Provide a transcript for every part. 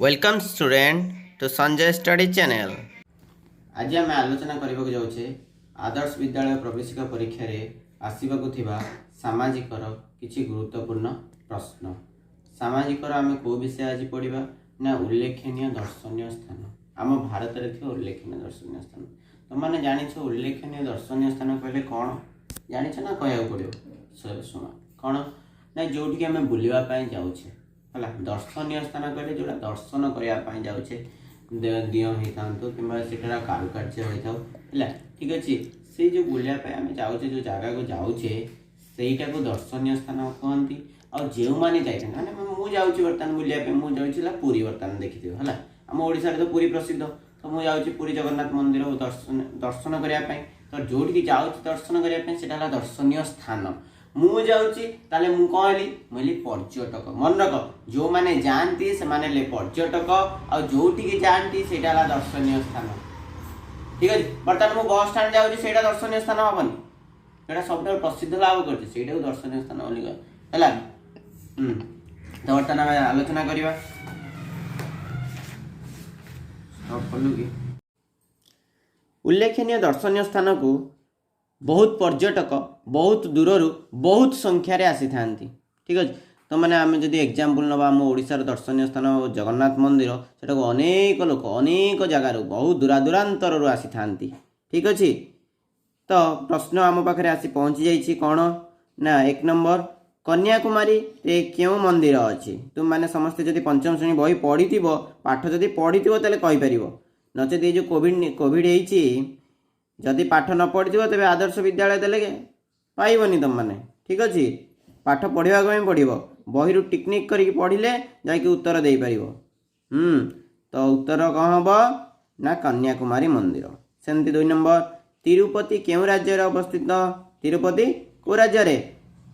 Welcome student to Sanjay study channel. आज आम आलोचना करने जाऊे आदर्श विद्यालय प्रवेशिका परीक्षा रे आसवाक सामाजिक किसी गुरुत्वपूर्ण प्रश्न। सामाजिक आम कौ विषय आज पढ़ा ना उल्लेखनीय दर्शनीय स्थान। आम भारत में उल्लेखनीय दर्शनीय स्थान तुम मैंने जाच उल्लेखनीय दर्शनीय स्थान कहले कौन जाच ना कह पड़ो शुण कौन ना जोटि आम बुलवाई जाऊे है दर्शनीय स्थान कहले जो दर्शन करने जाऊे दिह होता कि कारुकार्य होता है ठीक अच्छे से जो बुलापी आम जाऊे जो जगह को जाऊे सहीटा को दर्शनीय स्थान कहती। और जो मैंने जाइए मैंने मुझे बर्तमान बुलापी मुझे पुरी बर्तमान देखी है आम ओडिशा तो पुरी प्रसिद्ध तो मुझे पुरी जगन्नाथ मंदिर दर्शन करने तो जोटि जाऊँ दर्शन करने से दर्शनीय स्थान मु जाऊँगी कहली मुझे पर्यटक मन रख जो मैंने जाती से माने पर्यटक और जोटि जाती से दर्शनीय स्थान ठीक है। बर्तमान मुझे बस स्टाण जाऊँगी से दर्शनीय स्थान हेनी यहाँ सब प्रसिद्ध लाभ करते दर्शनीय स्थान है। तो बर्तमान आम आलोचना करवा उल्लेखनीय दर्शनीय स्थान को बहुत पर्यटक बहुत दूर बहुत संख्यार आसी था ठीक अच्छे। तो मैंने आम जब एग्जाम्पल नवा आम ओडिशार दर्शनीय स्थान जगन्नाथ मंदिर सेटा को अनेक लोक अनेक जगार बहुत दूरादूरांतर आसी था ठीक अच्छे। तो प्रश्न आम पाखे आसी पहुँची जाइए कौन ना एक नंबर कन्याकुमारी रे क्यों मंदिर अच्छी तुम मैंने समस्ते जब पंचम श्रेणी बही पढ़ी पाठ जदि पढ़ी तेल कहीपर नचेत ये जो कोविड जदि पाठ न पढ़ी तेज आदर्श विद्यालय देले पाइबनी तुम मैंने ठीक अच्छे। पाठ पढ़ा पड़ो बही टिकनिक करके पढ़ले जाकि उत्तर दे पार तो उत्तर कौन हम ना कन्याकुमारी मंदिर। सेमती 2 नंबर तिरुपति क्यों राज्य अवस्थित तिरुपति को राज्य रे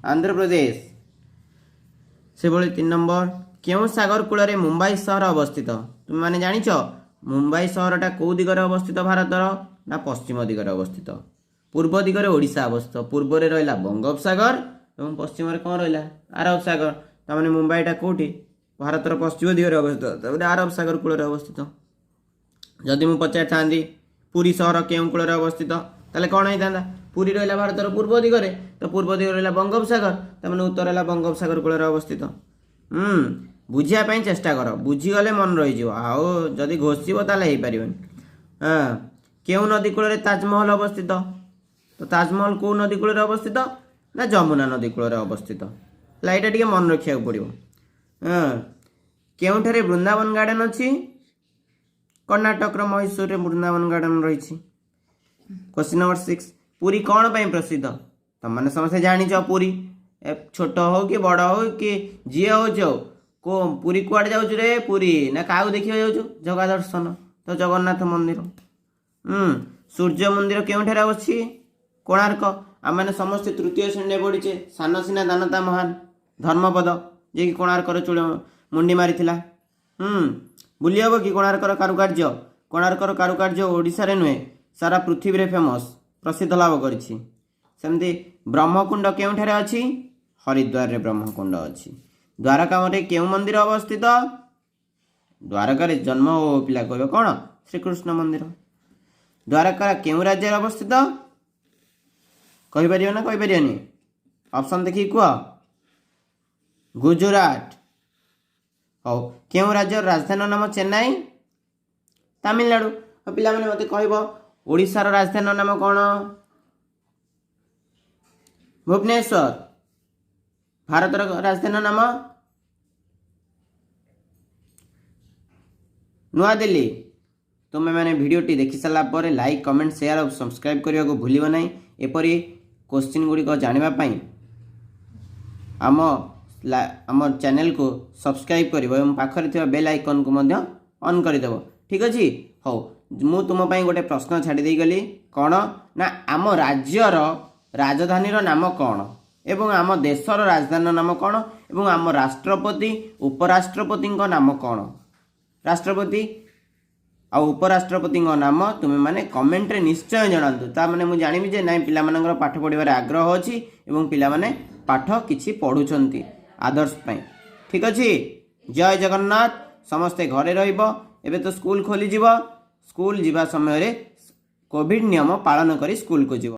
आंध्र प्रदेश। से भली 3 नंबर क्यों सागर कूल मुंबई सहर अवस्थित तुम मैंने जानिछ मुंबई सहरटा कौ दिगरे अवस्थित भारतर ना पश्चिम दिगरे अवस्थित पूर्व दिगरे ओडिशा अवस्थित पूर्व में रहा बंगोपसागर और पश्चिम में कौन रहा आरब सागर तमें मुंबईटा कौटी भारतर पश्चिम दिगरे अवस्थित आरब सागर कूल अवस्थित। जदि मुझे पचारि था पुरी सहर क्यों कूल अवस्थित ताले कौन होता पुरी रहा भारतर पूर्व दिगरे तो पूर्व दिगरे रहा बंगोपसागर तमें उत्तर रहा बंगोपसागर कूल अवस्थित। बुझापी चेष्टा कर बुझीगले मन रही आदि घोषिब ताले हो पार। हाँ क्यों नदी कूल ताजमहल अवस्थित तो ताजमहल कौ नदी कूल अवस्थित ना जमुना नदी कूल अवस्थित लाइटा टे मन रखा पड़ो। हाँ क्योंठारे वृंदावन गार्डन अच्छी कर्णाटक मैसूर वृंदावन गार्डन रही। क्वेश्चन नंबर 6 पुरी कौन पर प्रसिद्ध तुम मैंने समस्त जानिच पुरी छोट हो कि बड़ हो कि जी हो को पुरी कुआड़े जाऊँ रे पुरी ना क्या देखा जाऊँ जगह दर्शन तो जगन्नाथ मंदिर। सूर्य मंदिर क्योंठार अच्छी कोणार्क आम मैंने समस्त तृतीय श्रेणी पढ़ीचे सान सिना दानता महान धर्मपद जे कि कोणार्कर चूड़ मुंडी मारी बुली हम कि कोणार्कर कारुकार्य ओडिशा नुहे सारा पृथ्वी रे फेमस प्रसिद्ध लाभ करिछि। सेमती ब्रह्मकुंड क्योंठार अच्छी हरिद्वार रे ब्रह्मकुंड अच्छी। द्वारका में क्यों मंदिर अवस्थित द्वारका रे जन्म हो पिला कह कौन श्रीकृष्ण मंदिर। द्वारका क्यों राज्य अवस्थित कहीपर ना कहीपर ऑप्शन देखिए कह गुजरात। हो क्यों राज्य राजधानी नाम चेन्नई तमिलनाडु। पिला माने मते कहब ओडिशार राजधानी नाम कौन भुवनेश्वर। भारतर राजधानी नाम नुआ दिल्ली। तुम्हें मैंने वीडियोटी देखि सारा पर लाइक कमेंट शेयर और सब्सक्राइब करने को भूल ना एपरी क्वेश्चन गुड़िक जानापी आम चैनल को सब्सक्राइब कर पाखरे बेल आइकन को ऑन करदेव ठीक अच्छे। हो मु तुम गोटे प्रश्न छाड़ी गली कौन ना आम राज्यर राजधानी नाम कौन एवं आम देशर राजधानी नाम कौन एवं आम राष्ट्रपति उपराष्ट्रपति नाम कौन राष्ट्रपति आ उपराष्ट्रपति नाम तुम्हें माने कमेंट रे निश्चय जनातु ता माने मु जानिबि जे नाइ पिला मानकर पाठ पढ़िबार आग्रह अछि एवं पिला माने पाठ किछि पढुछंती आदर्श पई ठीक अछि। जय जगन्नाथ समस्ते घरे रहिब एबे तो स्कूल खोली जीव स्कूल जीवा समय रे कोविड नियम पालन करी स्कूल को जीव।